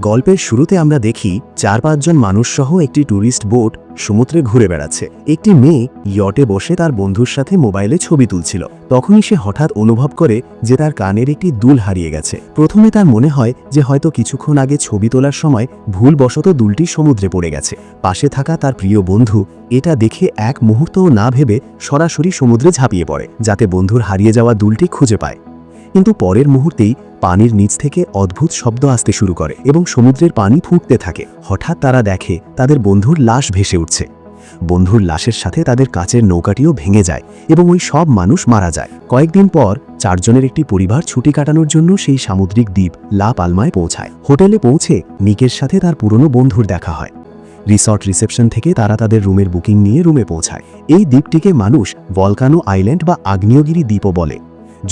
গল্পের শুরুতে আমরা দেখি 4-5 জন মানুষ সহ একটি ট্যুরিস্ট বোট সমুদ্রে ঘুরে বেড়াচ্ছে। একটি মেয়ে ইয়টে বসে তার বন্ধুর সাথে মোবাইলে ছবি তুলছিল। তখনই সে হঠাৎ অনুভব করে যে তার কানের একটি দুল হারিয়ে গেছে। প্রথমে তার মনে হয় যে হয়তো কিছুক্ষণ আগে ছবি তোলার সময় ভুলবশত দুলটি সমুদ্রে পড়ে গেছে। পাশে থাকা তার প্রিয় বন্ধু এটা দেখে এক মুহূর্তও না ভেবে সরাসরি সমুদ্রে ঝাঁপিয়ে পড়ে, যাতে বন্ধুর হারিয়ে যাওয়া দুলটি খুঁজে পায়। কিন্তু পরের মুহূর্তেই পানির নিচ থেকে অদ্ভুত শব্দ আসতে শুরু করে এবং সমুদ্রের পানি ফুটতে থাকে। হঠাৎ তারা দেখে তাদের বন্ধুর লাশ ভেসে উঠছে। বন্ধুর লাশের সাথে তাদের কাচের নৌকাটিও ভেঙে যায় এবং ওই সব মানুষ মারা যায়। কয়েকদিন পর 4 জনের একটি পরিবার ছুটি কাটানোর জন্য সেই সামুদ্রিক দ্বীপ লা পালমায় পৌঁছায়। হোটেলে পৌঁছে নিকের সাথে তার পুরনো বন্ধুর দেখা হয়। রিসর্ট রিসেপশন থেকে তারা তাদের রুমের বুকিং নিয়ে রুমে পৌঁছায়। এই দ্বীপটিকে মানুষ ভলকানো আইল্যান্ড বা আগ্নেয়গিরি দ্বীপও বলে,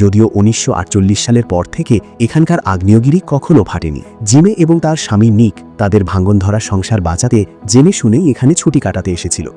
যদিও 1948 সালের পর থেকে এখানকার আগ্নেয়গিরি কখনো ফাটেনি। জিমে এবং তার স্বামী নিক তাদের ভাঙন ধরা সংসার বাঁচাতে জেনে শুনেই এখানে ছুটি কাটাতে এসেছিল।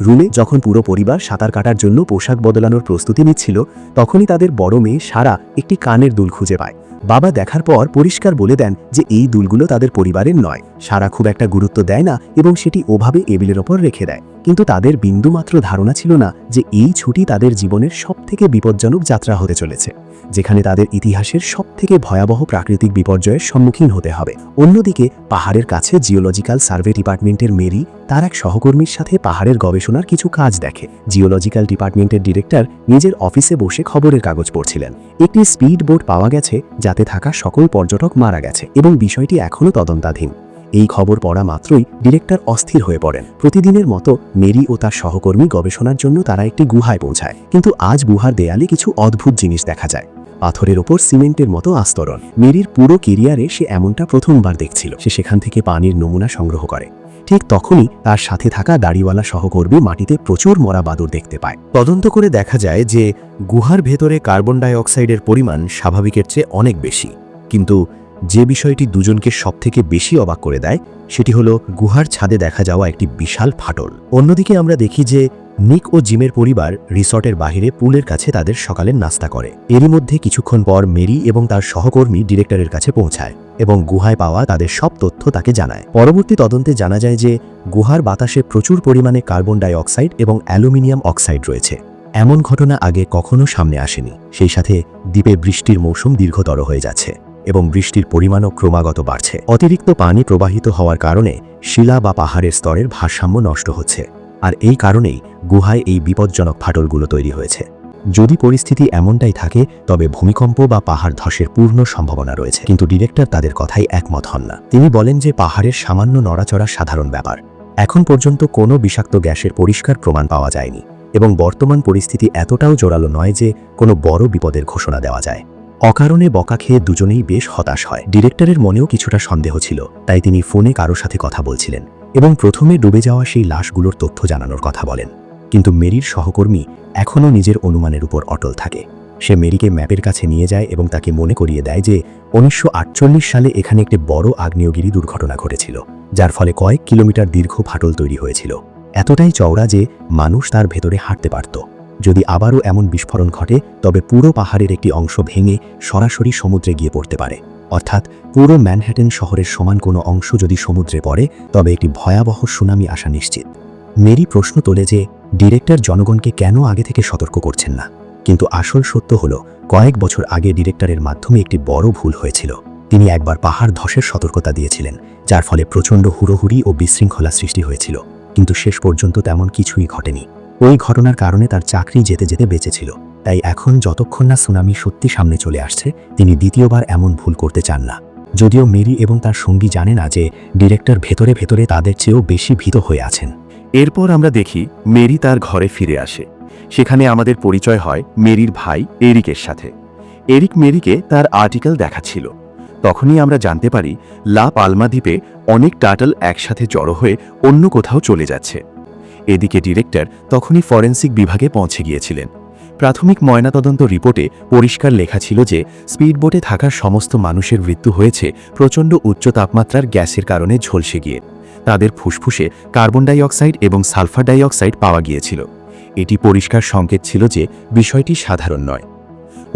রুমে যখন পুরো পরিবার সাঁতার কাটার জন্য পোশাক বদলানোর প্রস্তুতি নিচ্ছিল, তখনই তাদের বড় মেয়ে সারা একটি কানের দুল খুঁজে পায়। বাবা দেখার পর পরিষ্কার বলে দেন যে এই দুলগুলো তাদের পরিবারের নয়। সারা খুব একটা গুরুত্ব দেয় না এবং সেটি ওভাবে টেবিলের ওপর রেখে দেয়। কিন্তু তাদের বিন্দুমাত্র ধারণা ছিল না যে এই ছুটি তাদের জীবনের সবথেকে বিপজ্জনক যাত্রা হতে চলেছে, যেখানে তাদের ইতিহাসের সবথেকে ভয়াবহ প্রাকৃতিক বিপর্যয়ের সম্মুখীন হতে হবে। অন্যদিকে পাহাড়ের কাছে জিওলজিক্যাল সার্ভে ডিপার্টমেন্টের মেরি তার এক সহকর্মীর সাথে পাহাড়ের গবেষণার কিছু কাজ দেখে। জিওলজিক্যাল ডিপার্টমেন্টের ডিরেক্টর নিজের অফিসে বসে খবরের কাগজ পড়ছিলেন। একটি স্পিড বোট পাওয়া গেছে যাতে থাকা সকল পর্যটক মারা গেছে এবং বিষয়টি এখনও তদন্তাধীন। এই খবর পড়া মাত্রই ডিরেক্টর অস্থির হয়ে পড়েন। প্রতিদিনের মতো মেরি ও তার সহকর্মী গবেষণার জন্য তারা একটি গুহায় পৌঁছায়। কিন্তু আজ গুহার দেয়ালে কিছু অদ্ভুত জিনিস দেখা যায়। পাথরের ওপর সিমেন্টের মতো আস্তরণ। মেরির পুরো কেরিয়ারে সে এমনটা প্রথমবার দেখছিল। সে সেখান থেকে পানির নমুনা সংগ্রহ করে। ঠিক তখনই তার সাথে থাকা দাড়িওয়ালা সহকর্মী মাটিতে প্রচুর মরা বাদুড় দেখতে পায়। তদন্ত করে দেখা যায় যে গুহার ভেতরে কার্বন ডাই অক্সাইডের পরিমাণ স্বাভাবিকের চেয়ে অনেক বেশি। কিন্তু যে বিষয়টি দুজনকে সবথেকে বেশি অবাক করে দেয় সেটি হলো গুহার ছাদে দেখা যাওয়া একটি বিশাল ফাটল। অন্যদিকে আমরা দেখি যে নিক ও জিমের পরিবার রিসর্টের বাইরে পুলের কাছে তাদের সকালের নাস্তা করে। এরই মধ্যে কিছুক্ষণ পর মেরি এবং তার সহকর্মী ডিরেক্টরের কাছে পৌঁছায় এবং গুহায় পাওয়া তাদের সব তথ্য তাকে জানায়। পরবর্তী তদন্তে জানা যায় যে গুহার বাতাসে প্রচুর পরিমাণে কার্বন ডাই অক্সাইড এবং অ্যালুমিনিয়াম অক্সাইড রয়েছে। এমন ঘটনা আগে কখনো সামনে আসেনি। সেই সাথে দ্বীপে বৃষ্টির মৌসুম দীর্ঘতর হয়ে যাচ্ছে এবং বৃষ্টির পরিমাণও ক্রমাগত বাড়ছে। অতিরিক্ত পানি প্রবাহিত হওয়ার কারণে শিলা বা পাহাড়ের স্তরের ভারসাম্য নষ্ট হচ্ছে, আর এই কারণেই গুহায় এই বিপজ্জনক ফাটলগুলো তৈরি হয়েছে। যদি পরিস্থিতি এমনটাই থাকে তবে ভূমিকম্প বা পাহাড় ধসের পূর্ণ সম্ভাবনা রয়েছে। কিন্তু ডিরেক্টর তাদের কথাই একমত হন না। তিনি বলেন যে পাহাড়ের সামান্য নড়াচড়া সাধারণ ব্যাপার। এখন পর্যন্ত কোনো বিষাক্ত গ্যাসের পরিষ্কার প্রমাণ পাওয়া যায়নি এবং বর্তমান পরিস্থিতি এতটাও জোরালো নয় যে কোনো বড় বিপদের ঘোষণা দেওয়া যায়। অকারণে বকা খেয়ে দুজনেই বেশ হতাশ হয়। ডিরেক্টরের মনেও কিছুটা সন্দেহ ছিল, তাই তিনি ফোনে কারো সাথে কথা বলছিলেন এবং প্রথমে ডুবে যাওয়া সেই লাশগুলোর তথ্য জানানোর কথা বলেন। কিন্তু মেরির সহকর্মী এখনও নিজের অনুমানের উপর অটল থাকে। সে মেরিকে ম্যাপের কাছে নিয়ে যায় এবং তাকে মনে করিয়ে দেয় যে 1948 সালে এখানে একটি বড় আগ্নেয়গিরি দুর্ঘটনা ঘটেছিল, যার ফলে কয়েক কিলোমিটার দীর্ঘ ফাটল তৈরি হয়েছিল, এতটাই চওড়া যে মানুষ তার ভেতরে হাঁটতে পারত। যদি আবারও এমন বিস্ফোরণ ঘটে তবে পুরো পাহাড়ের একটি অংশ ভেঙে সরাসরি সমুদ্রে গিয়ে পড়তে পারে। অর্থাৎ পুরো ম্যানহাটন শহরের সমান কোনো অংশ যদি সমুদ্রে পড়ে তবে একটি ভয়াবহ সুনামি আসা নিশ্চিত। মেরি প্রশ্ন তোলে যে ডিরেক্টর জনগণকে কেন আগে থেকে সতর্ক করছেন না। কিন্তু আসল সত্য হলো কয়েক বছর আগে ডিরেক্টরের মাধ্যমে একটি বড় ভুল হয়েছিল। তিনি একবার পাহাড় ধসের সতর্কতা দিয়েছিলেন, যার ফলে প্রচণ্ড হুড়োহুড়ি ও বিশৃঙ্খলা সৃষ্টি হয়েছিল, কিন্তু শেষ পর্যন্ত তেমন কিছুই ঘটেনি। ওই ঘটনার কারণে তার চাকরি যেতে যেতে বেঁচেছিল। তাই এখন যতক্ষণ না সুনামি সত্যি সামনে চলে আসছে তিনি দ্বিতীয়বার এমন ভুল করতে চান না। যদিও মেরি এবং তার সঙ্গী জানে না যে ডিরেক্টর ভেতরে ভেতরে তাদের চেয়েও বেশি ভীত হয়ে আছেন। এরপর আমরা দেখি মেরি তার ঘরে ফিরে আসে। সেখানে আমাদের পরিচয় হয় মেরির ভাই এরিকের সাথে। এরিক মেরিকে তার আর্টিকেল দেখাচ্ছিল। তখনই আমরা জানতে পারি লা পালমা দ্বীপে অনেক টার্টল একসাথে জড়ো হয়ে অন্য কোথাও চলে যাচ্ছে। এদিকে ডিরেক্টর তখনই ফরেন্সিক বিভাগে পৌঁছে গিয়েছিলেন। প্রাথমিক ময়নাতদন্ত রিপোর্টে পরিষ্কার লেখা ছিল যে স্পিডবোটে থাকা সমস্ত মানুষের মৃত্যু হয়েছে প্রচণ্ড উচ্চ তাপমাত্রার গ্যাসের কারণে ঝলসে গিয়ে। তাদের ফুসফুসে কার্বন ডাই অক্সাইড এবং সালফার ডাই অক্সাইড পাওয়া গিয়েছিল। এটি পরিষ্কার সংকেত ছিল যে বিষয়টি সাধারণ নয়।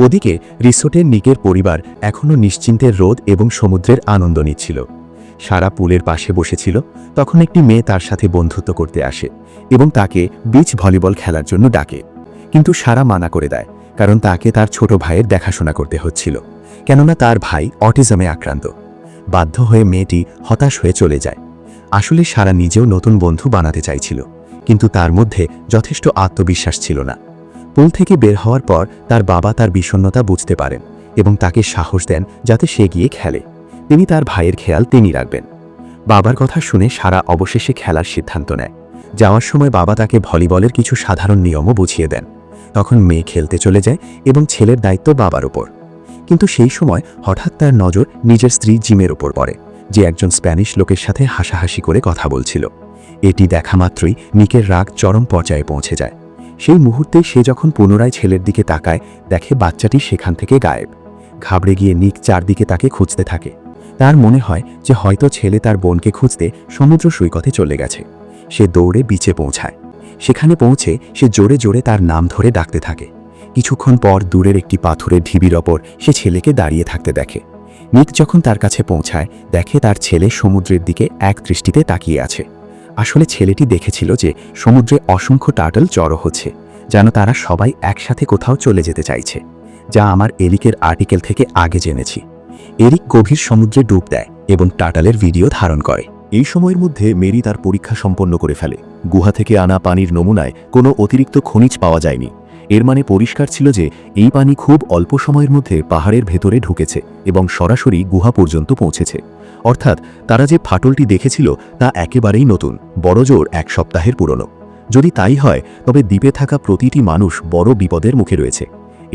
ওদিকে রিসোর্টের নিকের পরিবার এখনও নিশ্চিন্তের রোদ এবং সমুদ্রের আনন্দ নিচ্ছিল। সারা পুলের পাশে বসেছিল, তখন একটি মেয়ে তার সাথে বন্ধুত্ব করতে আসে এবং তাকে বিচ ভলিবল খেলার জন্য ডাকে। কিন্তু সারা মানা করে দেয়, কারণ তাকে তার ছোট ভাইয়ের দেখাশোনা করতে হচ্ছিল, কেননা তার ভাই অটিজমে আক্রান্ত। বাধ্য হয়ে মেয়েটি হতাশ হয়ে চলে যায়। আসলে সারা নিজেও নতুন বন্ধু বানাতে চাইছিল, কিন্তু তার মধ্যে যথেষ্ট আত্মবিশ্বাস ছিল না। পুল থেকে বের হওয়ার পর তার বাবা তার বিষণ্ণতা বুঝতে পারেন এবং তাকে সাহস দেন যাতে সে গিয়ে খেলে। তিনি তার ভাইয়ের খেয়াল তিনি রাখবেন। বাবার কথা শুনে সারা অবশেষে খেলার সিদ্ধান্ত নেয়। যাওয়ার সময় বাবা তাকে ভলিবলের কিছু সাধারণ নিয়মও বুঝিয়ে দেন। তখন মেয়ে খেলতে চলে যায় এবং ছেলের দায়িত্ব বাবার ওপর। কিন্তু সেই সময় হঠাৎ তার নজর নিজের স্ত্রী জিমের ওপর পড়ে, যে একজন স্প্যানিশ লোকের সাথে হাসাহাসি করে কথা বলছিল। এটি দেখা মাত্রই নিকের রাগ চরম পর্যায়ে পৌঁছে যায়। সেই মুহূর্তে সে যখন পুনরায় ছেলের দিকে তাকায়, দেখে বাচ্চাটি সেখান থেকে গায়েব। ঘাবড়ে গিয়ে নিক চারদিকে তাকে খুঁজতে থাকে। তার মনে হয় যে হয়তো ছেলে তার বোনকে খুঁজতে সমুদ্র সৈকতে চলে গেছে। সে দৌড়ে বিচে পৌঁছায়। সেখানে পৌঁছে সে জোরে জোরে তার নাম ধরে ডাকতে থাকে। কিছুক্ষণ পর দূরের একটি পাথরের ঢিবির ওপর সে ছেলেকে দাঁড়িয়ে থাকতে দেখে। নিক যখন তার কাছে পৌঁছায়, দেখে তার ছেলে সমুদ্রের দিকে এক দৃষ্টিতে তাকিয়ে আছে। আসলে ছেলেটি দেখেছিল যে সমুদ্রে অসংখ্য টার্টল জড়ো হচ্ছে, যেন তারা সবাই একসাথে কোথাও চলে যেতে চাইছে, যা আমার এরিকের আর্টিকেল থেকে আগে জেনেছি। এরিক গভীর সমুদ্রে ডুব দেয় এবং টার্টলের ভিডিও ধারণ করে। এই সময়ের মধ্যে মেরি তার পরীক্ষা সম্পন্ন করে ফেলে। গুহা থেকে আনা পানির নমুনায় কোনো অতিরিক্ত খনিজ পাওয়া যায়নি। এর মানে পরিষ্কার ছিল যে এই পানি খুব অল্প সময়ের মধ্যে পাহাড়ের ভেতরে ঢুকেছে এবং সরাসরি গুহা পর্যন্ত পৌঁছেছে। অর্থাৎ তারা যে ফাটলটি দেখেছিল তা একেবারেই নতুন, বড়জোর 1 সপ্তাহের পুরনো। যদি তাই হয়, তবে দ্বীপে থাকা প্রতিটি মানুষ বড় বিপদের মুখে রয়েছে।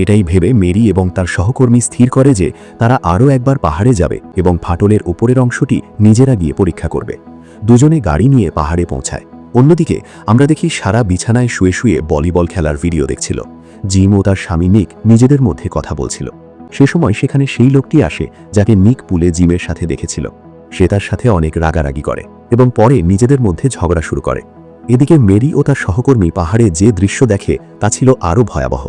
এটাই ভেবে মেরি এবং তার সহকর্মী স্থির করে যে তারা আরও একবার পাহাড়ে যাবে এবং ফাটলের উপরের অংশটি নিজেরা গিয়ে পরীক্ষা করবে। দুজনে গাড়ি নিয়ে পাহাড়ে পৌঁছায়। অন্যদিকে আমরা দেখি সারা বিছানায় শুয়ে শুয়ে ভলিবল খেলার ভিডিও দেখছিল। জিম ও তার স্বামী নিক নিজেদের মধ্যে কথা বলছিল। সে সময় সেখানে সেই লোকটি আসে যাকে নিক পুলে জিমের সাথে দেখেছিল। সে তার সাথে অনেক রাগারাগি করে এবং পরে নিজেদের মধ্যে ঝগড়া শুরু করে। এদিকে মেরি ও তার সহকর্মী পাহাড়ে যে দৃশ্য দেখে তা ছিল আরও ভয়াবহ।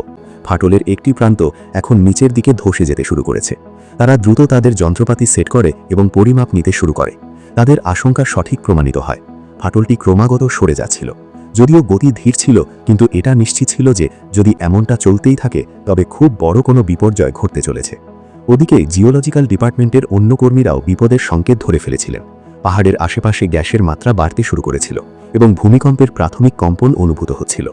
ফাটলের একটি প্রান্ত এখন নিচের দিকে ধসে যেতে শুরু করেছে। তারা দ্রুত তাদের যন্ত্রপাতি সেট করে এবং পরিমাপ নিতে শুরু করে। তাদের আশঙ্কা সঠিক প্রমাণিত হয়। ফাটলটি ক্রমাগত সরে যাচ্ছিল। যদিও গতি ধীর ছিল, কিন্তু এটা নিশ্চিত ছিল যে যদি এমনটা চলতেই থাকে তবে খুব বড় কোনো বিপর্যয় ঘটতে চলেছে। ওদিকে জিওলজিক্যাল ডিপার্টমেন্টের অন্য কর্মীরাও বিপদের সংকেত ধরে ফেলেছিলেন। পাহাড়ের আশেপাশে গ্যাসের মাত্রা বাড়তে শুরু করেছিল এবং ভূমিকম্পের প্রাথমিক কম্পন অনুভূত হচ্ছিল।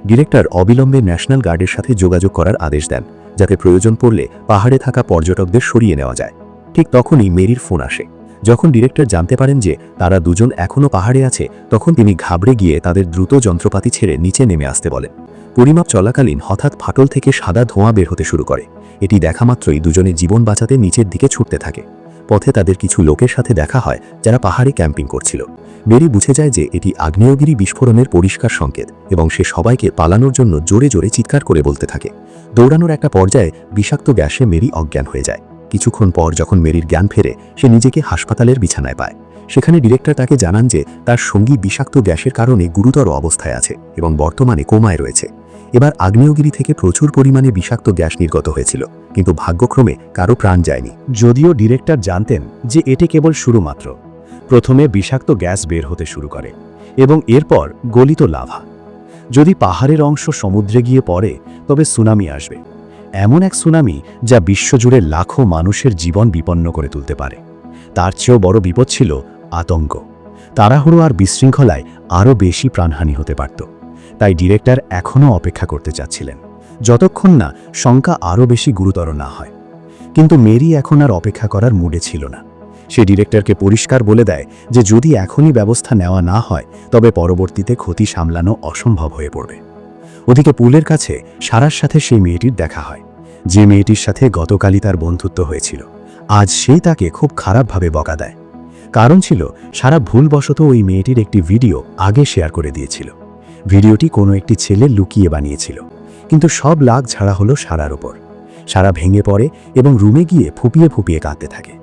ডিরেক্টর অবিলম্বে ন্যাশনাল গার্ডের সাথে যোগাযোগ করার আদেশ দেন, যাতে প্রয়োজন পড়লে পাহাড়ে থাকা পর্যটকদের সরিয়ে নেওয়া যায়। ঠিক তখনই মেরির ফোন আসে। যখন ডিরেক্টর জানতে পারেন যে তারা দুজন এখনও পাহাড়ে আছে, তখন তিনি ঘাবড়ে গিয়ে তাদের দ্রুত যন্ত্রপাতি ছেড়ে নিচে নেমে আসতে বলেন। পরিমাপ চলাকালীন হঠাৎ ফাটল থেকে সাদা ধোঁয়া বের হতে শুরু করে। এটি দেখা মাত্রই দুজনে জীবন বাঁচাতে নিচের দিকে ছুটতে থাকে। পথে তাদের কিছু লোকের সাথে দেখা হয় যারা পাহাড়ে ক্যাম্পিং করছিল। মেরি বুঝে যায় যে এটি আগ্নেয়গিরি বিস্ফোরণের পরিষ্কার সংকেত এবং সে সবাইকে পালানোর জন্য জোরে জোরে চিৎকার করে বলতে থাকে। দৌড়ানোর একটা পর্যায়ে বিষাক্ত গ্যাসে মেরি অজ্ঞান হয়ে যায়। কিছুক্ষণ পর যখন মেরির জ্ঞান ফেরে, সে নিজেকে হাসপাতালের বিছানায় পায়। সেখানে ডিরেক্টর তাকে জানান যে তার সঙ্গী বিষাক্ত গ্যাসের কারণে গুরুতর অবস্থায় আছে এবং বর্তমানে কোমায় রয়েছে। এবার আগ্নেয়গিরি থেকে প্রচুর পরিমাণে বিষাক্ত গ্যাস নির্গত হয়েছিল, কিন্তু ভাগ্যক্রমে কারো প্রাণ যায়নি। যদিও ডিরেক্টর জানতেন যে এটি কেবল শুরু মাত্র। প্রথমে বিষাক্ত গ্যাস বের হতে শুরু করে এবং এরপর গলিত লাভা। যদি পাহাড়ের অংশ সমুদ্রে গিয়ে পড়ে, তবে সুনামি আসবে। এমন এক সুনামি যা বিশ্বজুড়ে লাখো মানুষের জীবন বিপন্ন করে তুলতে পারে। তার চেয়েও বড় বিপদ ছিল আতঙ্ক। তাড়াহুড়ো আর বিশৃঙ্খলায় আরও বেশি প্রাণহানি হতে পারত। তাই ডিরেক্টর এখনও অপেক্ষা করতে চাচ্ছিলেন, যতক্ষণ না শঙ্কা আরও বেশি গুরুতর না হয়। কিন্তু মেরি এখন আর অপেক্ষা করার মুডে ছিল না। সে ডিরেক্টরকে পরিষ্কার বলে দেয় যে যদি এখনই ব্যবস্থা নেওয়া না হয়, তবে পরবর্তীতে ক্ষতি সামলানো অসম্ভব হয়ে পড়বে। ওদিকে পুলের কাছে সারার সাথে সেই মেয়েটির দেখা হয়, যে মেয়েটির সাথে গতকালই তার বন্ধুত্ব হয়েছিল। আজ সেই তাকে খুব খারাপভাবে বকা দেয়। কারণ ছিল সারা ভুলবশত ওই মেয়েটির একটি ভিডিও আগে শেয়ার করে দিয়েছিল। ভিডিওটি কোনো একটি ছেলে লুকিয়ে বানিয়েছিল, কিন্তু সব লাগ ঝাড়া হলো সারার ওপর। সারা ভেঙে পড়ে এবং রুমে গিয়ে ফুপিয়ে ফুপিয়ে কাঁদতে থাকে।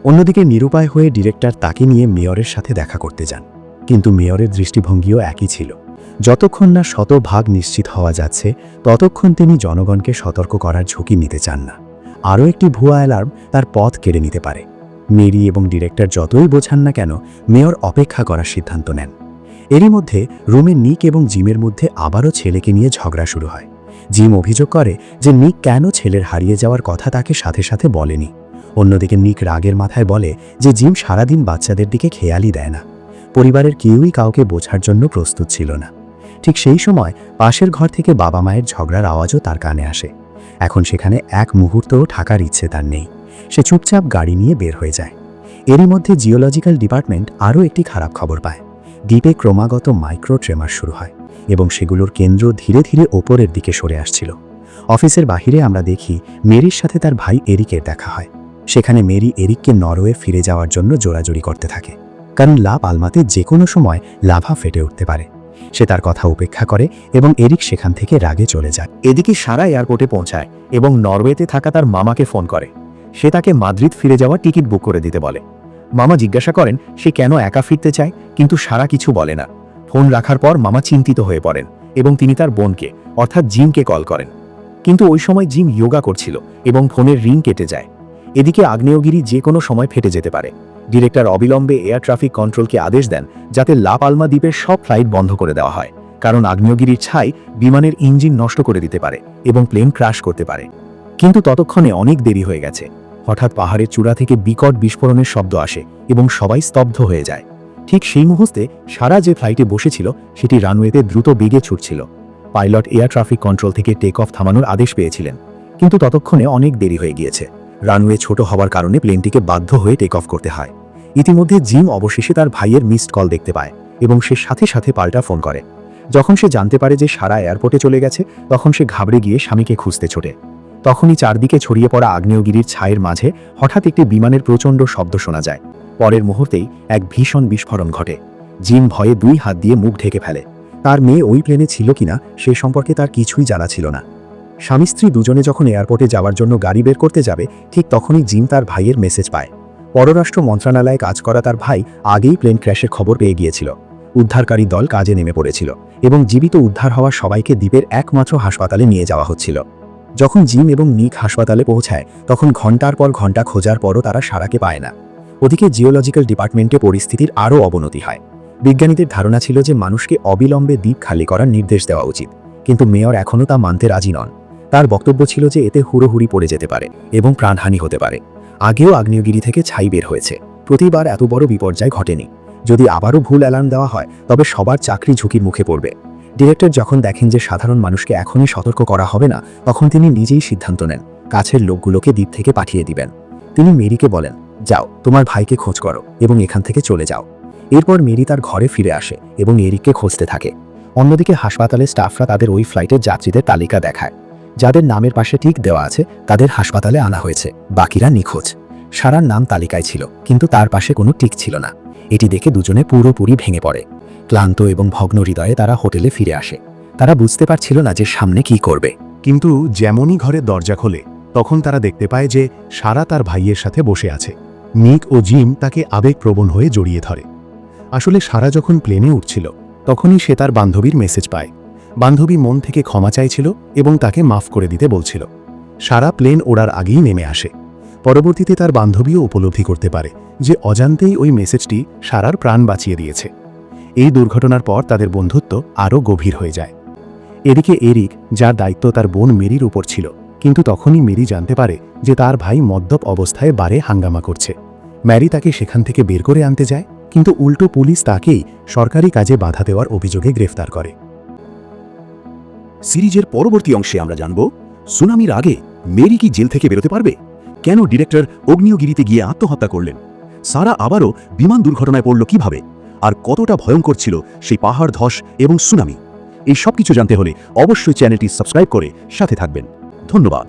অন্যদিকে নিরুপায় হয়ে ডিরেক্টর তাকে নিয়ে মেয়রের সাথে দেখা করতে যান, কিন্তু মেয়রের দৃষ্টিভঙ্গিও একই ছিল। যতক্ষণ না শতভাগ নিশ্চিত হওয়া যাচ্ছে, ততক্ষণ তিনি জনগণকে সতর্ক করার ঝুঁকি নিতে চান না। আরও একটি ভুয়া অ্যালার্ম তার পথ কেড়ে নিতে পারে। মেরি এবং ডিরেক্টর যতই বোঝান না কেন, মেয়র অপেক্ষা করার সিদ্ধান্ত নেন। এরই মধ্যে রুমে নিক এবং জিমের মধ্যে আবারও ছেলেকে নিয়ে ঝগড়া শুরু হয়। জিম অভিযোগ করে যে নিক কেন ছেলের হারিয়ে যাওয়ার কথা তাকে সাথে সাথে বলেনি। অন্যদিকে নিক রাগের মাথায় বলে যে জিম সারাদিন বাচ্চাদের দিকে খেয়ালই দেয় না। পরিবারের কেউই কাউকে বোঝার জন্য প্রস্তুত ছিল না। ঠিক সেই সময় পাশের ঘর থেকে বাবা মায়ের ঝগড়ার আওয়াজও তার কানে আসে। এখন সেখানে এক মুহূর্তও থাকার ইচ্ছে তার নেই। সে চুপচাপ গাড়ি নিয়ে বের হয়ে যায়। এরই মধ্যে জিওলজিক্যাল ডিপার্টমেন্ট আরও একটি খারাপ খবর পায়। দ্বীপে ক্রমাগত মাইক্রো ট্রেমার শুরু হয় এবং সেগুলোর কেন্দ্র ধীরে ধীরে ওপরের দিকে সরে আসছিল। অফিসের বাহিরে আমরা দেখি মেরির সাথে তার ভাই এরিকের দেখা হয়। সেখানে মেরি এরিককে নরওয়ে ফিরে যাওয়ার জন্য জোরাজুরি করতে থাকে, কারণ লা পালমাতে যে কোনো সময় লাভা ফেটে উঠতে পারে। সে তার কথা উপেক্ষা করে এবং এরিক সেখান থেকে রাগে চলে যায়। এদিকে সারা এয়ারপোর্টে পৌঁছায় এবং নরওয়েতে থাকা তার মামাকে ফোন করে। সে তাকে মাদ্রিদ ফিরে যাওয়ার টিকিট বুক করে দিতে বলে। মামা জিজ্ঞাসা করেন সে কেন একা ফিরতে চায়, কিন্তু সারা কিছু বলে না। ফোন রাখার পর মামা চিন্তিত হয়ে পড়েন এবং তিনি তার বোনকে অর্থাৎ জিমকে কল করেন। কিন্তু ওই সময় জিম যোগা করছিল এবং ফোনের রিং কেটে যায়। এদিকে আগ্নেয়গিরি যে কোনো সময় ফেটে যেতে পারে। ডিরেক্টর অবিলম্বে এয়ার ট্রাফিক কন্ট্রোলকে আদেশ দেন যাতে লা পালমা দ্বীপের সব ফ্লাইট বন্ধ করে দেওয়া হয়, কারণ আগ্নেয়গিরির ছাই বিমানের ইঞ্জিন নষ্ট করে দিতে পারে এবং প্লেন ক্র্যাশ করতে পারে। কিন্তু ততক্ষণে অনেক দেরি হয়ে গেছে। হঠাৎ পাহাড়ের চূড়া থেকে বিকট বিস্ফোরণের শব্দ আসে এবং সবাই স্তব্ধ হয়ে যায়। ঠিক সেই মুহূর্তে সারা যে ফ্লাইটে বসেছিল সেটি রানওয়েতে দ্রুত বেগে ছুটছিল। পাইলট এয়ার ট্রাফিক কন্ট্রোল থেকে টেক অফ থামানোর আদেশ পেয়েছিলেন, কিন্তু ততক্ষণে অনেক দেরি হয়ে গিয়েছে। রানওয়ে ছোট হওয়ার কারণে প্লেনটিকে বাধ্য হয়ে টেক অফ করতে হয়। ইতিমধ্যে জিম অবশেষে তার ভাইয়ের মিসড কল দেখতে পায় এবং সে সাথে সাথে পাল্টা ফোন করে। যখন সে জানতে পারে যে সারা এয়ারপোর্টে চলে গেছে, তখন সে ঘাবড়ে গিয়ে স্বামীকে খুঁজতে ছোটে। তখনই চারদিকে ছড়িয়ে পড়া আগ্নেয়গিরির ছায়ের মাঝে হঠাৎ একটি বিমানের প্রচণ্ড শব্দ শোনা যায়। পরের মুহূর্তেই এক ভীষণ বিস্ফোরণ ঘটে। জিম ভয়ে 2 হাত দিয়ে মুখ ঢেকে ফেলে। তার মেয়ে ওই প্লেনে ছিল কিনা সে সম্পর্কে তার কিছুই জানা ছিল না। স্বামী স্ত্রী দুজনে যখন এয়ারপোর্টে যাওয়ার জন্য গাড়ি বের করতে যাবে, ঠিক তখনই জিম তার ভাইয়ের মেসেজ পায়। পররাষ্ট্র মন্ত্রণালয়ে কাজ করা তার ভাই আগেই প্লেন ক্র্যাশের খবর পেয়ে গিয়েছিল। উদ্ধারকারী দল কাজে নেমে পড়েছিল এবং জীবিত উদ্ধার হওয়া সবাইকে দ্বীপের একমাত্র হাসপাতালে নিয়ে যাওয়া হচ্ছিল। যখন জিম এবং নিক হাসপাতালে পৌঁছায়, তখন ঘন্টার পর ঘন্টা খোঁজার পরও তারা সারাকে পায় না। ওদিকে জিওলজিক্যাল ডিপার্টমেন্টে পরিস্থিতির আরও অবনতি হয়। বিজ্ঞানীদের ধারণা ছিল যে মানুষকে অবিলম্বে দ্বীপ খালি করার নির্দেশ দেওয়া উচিত, কিন্তু মেয়র এখনও তা মানতে রাজি নন। তার বক্তব্য ছিল যে এতে হুড়োহুড়ি পড়ে যেতে পারে এবং প্রাণহানি হতে পারে। আগেও আগ্নেয়গিরি থেকে ছাই বের হয়েছে, প্রতিবার এত বড় বিপর্যয় ঘটেনি। যদি আবারও ভুল অ্যালার্ম দেওয়া হয় তবে সবার চাকরি ঝুঁকির মুখে পড়বে। ডিরেক্টর যখন দেখেন যে সাধারণ মানুষকে এখনই সতর্ক করা হবে না, তখন তিনি নিজেই সিদ্ধান্ত নেন কাছের লোকগুলোকে দ্বীপ থেকে পাঠিয়ে দিবেন। তিনি মেরিকে বলেন, যাও তোমার ভাইকে খোঁজ করো এবং এখান থেকে চলে যাও। এরপর মেরি তার ঘরে ফিরে আসে এবং এরিককে খুঁজতে থাকে। অন্যদিকে হাসপাতালের স্টাফরা তাদের ওই ফ্লাইটের যাত্রীদের তালিকা দেখায়। যাদের নামের পাশে টিক দেওয়া আছে তাদের হাসপাতালে আনা হয়েছে, বাকিরা নিখোঁজ। সারার নাম তালিকায় ছিল, কিন্তু তার পাশে কোনো টিক ছিল না। এটি দেখে দুজনে পুরোপুরি ভেঙে পড়ে। ক্লান্ত এবং ভগ্ন হৃদয়ে তারা হোটেলে ফিরে আসে। তারা বুঝতে পারছিল না যে সামনে কি করবে। কিন্তু যেমনই ঘরের দরজা খোলে, তখন তারা দেখতে পায় যে সারা তার ভাইয়ের সাথে বসে আছে। নিক ও জিম তাকে আবেগপ্রবণ হয়ে জড়িয়ে ধরে। আসলে সারা যখন প্লেনে উঠছিল, তখনই সে তার বান্ধবীর মেসেজ পায়। বান্ধবী মন থেকে ক্ষমা চাইছিল এবং তাকে মাফ করে দিতে বলছিল। সারা প্লেন ওড়ার আগেই নেমে আসে। পরবর্তীতে তার বান্ধবীও উপলব্ধি করতে পারে যে অজান্তেই ওই মেসেজটি সারার প্রাণ বাঁচিয়ে দিয়েছে। এই দুর্ঘটনার পর তাদের বন্ধুত্ব আরও গভীর হয়ে যায়। এদিকে এরিক, যার দায়িত্ব তার বোন মেরির উপর ছিল, কিন্তু তখনই মেরি জানতে পারে যে তার ভাই মদ্যপ অবস্থায় বারে হাঙ্গামা করছে। ম্যারি তাকে সেখান থেকে বের করে আনতে যায়, কিন্তু উল্টো পুলিশ তাকেই সরকারি কাজে বাধা দেওয়ার অভিযোগে গ্রেফতার করে। সিরিজের পরবর্তী অংশে আমরা জানব সুনামির আগে মেরি কি জেল থেকে বেরোতে পারবে, কেন ডিরেক্টর আগ্নেয়গিরিতে গিয়ে আত্মহত্যা করলেন, সারা আবারও বিমান দুর্ঘটনায় পড়ল কিভাবে, আর কতটা ভয়ঙ্কর ছিল সেই পাহাড় ধস এবং সুনামি। এই সব কিছু জানতে হলে অবশ্যই চ্যানেলটি সাবস্ক্রাইব করে সাথে থাকবেন। ধন্যবাদ।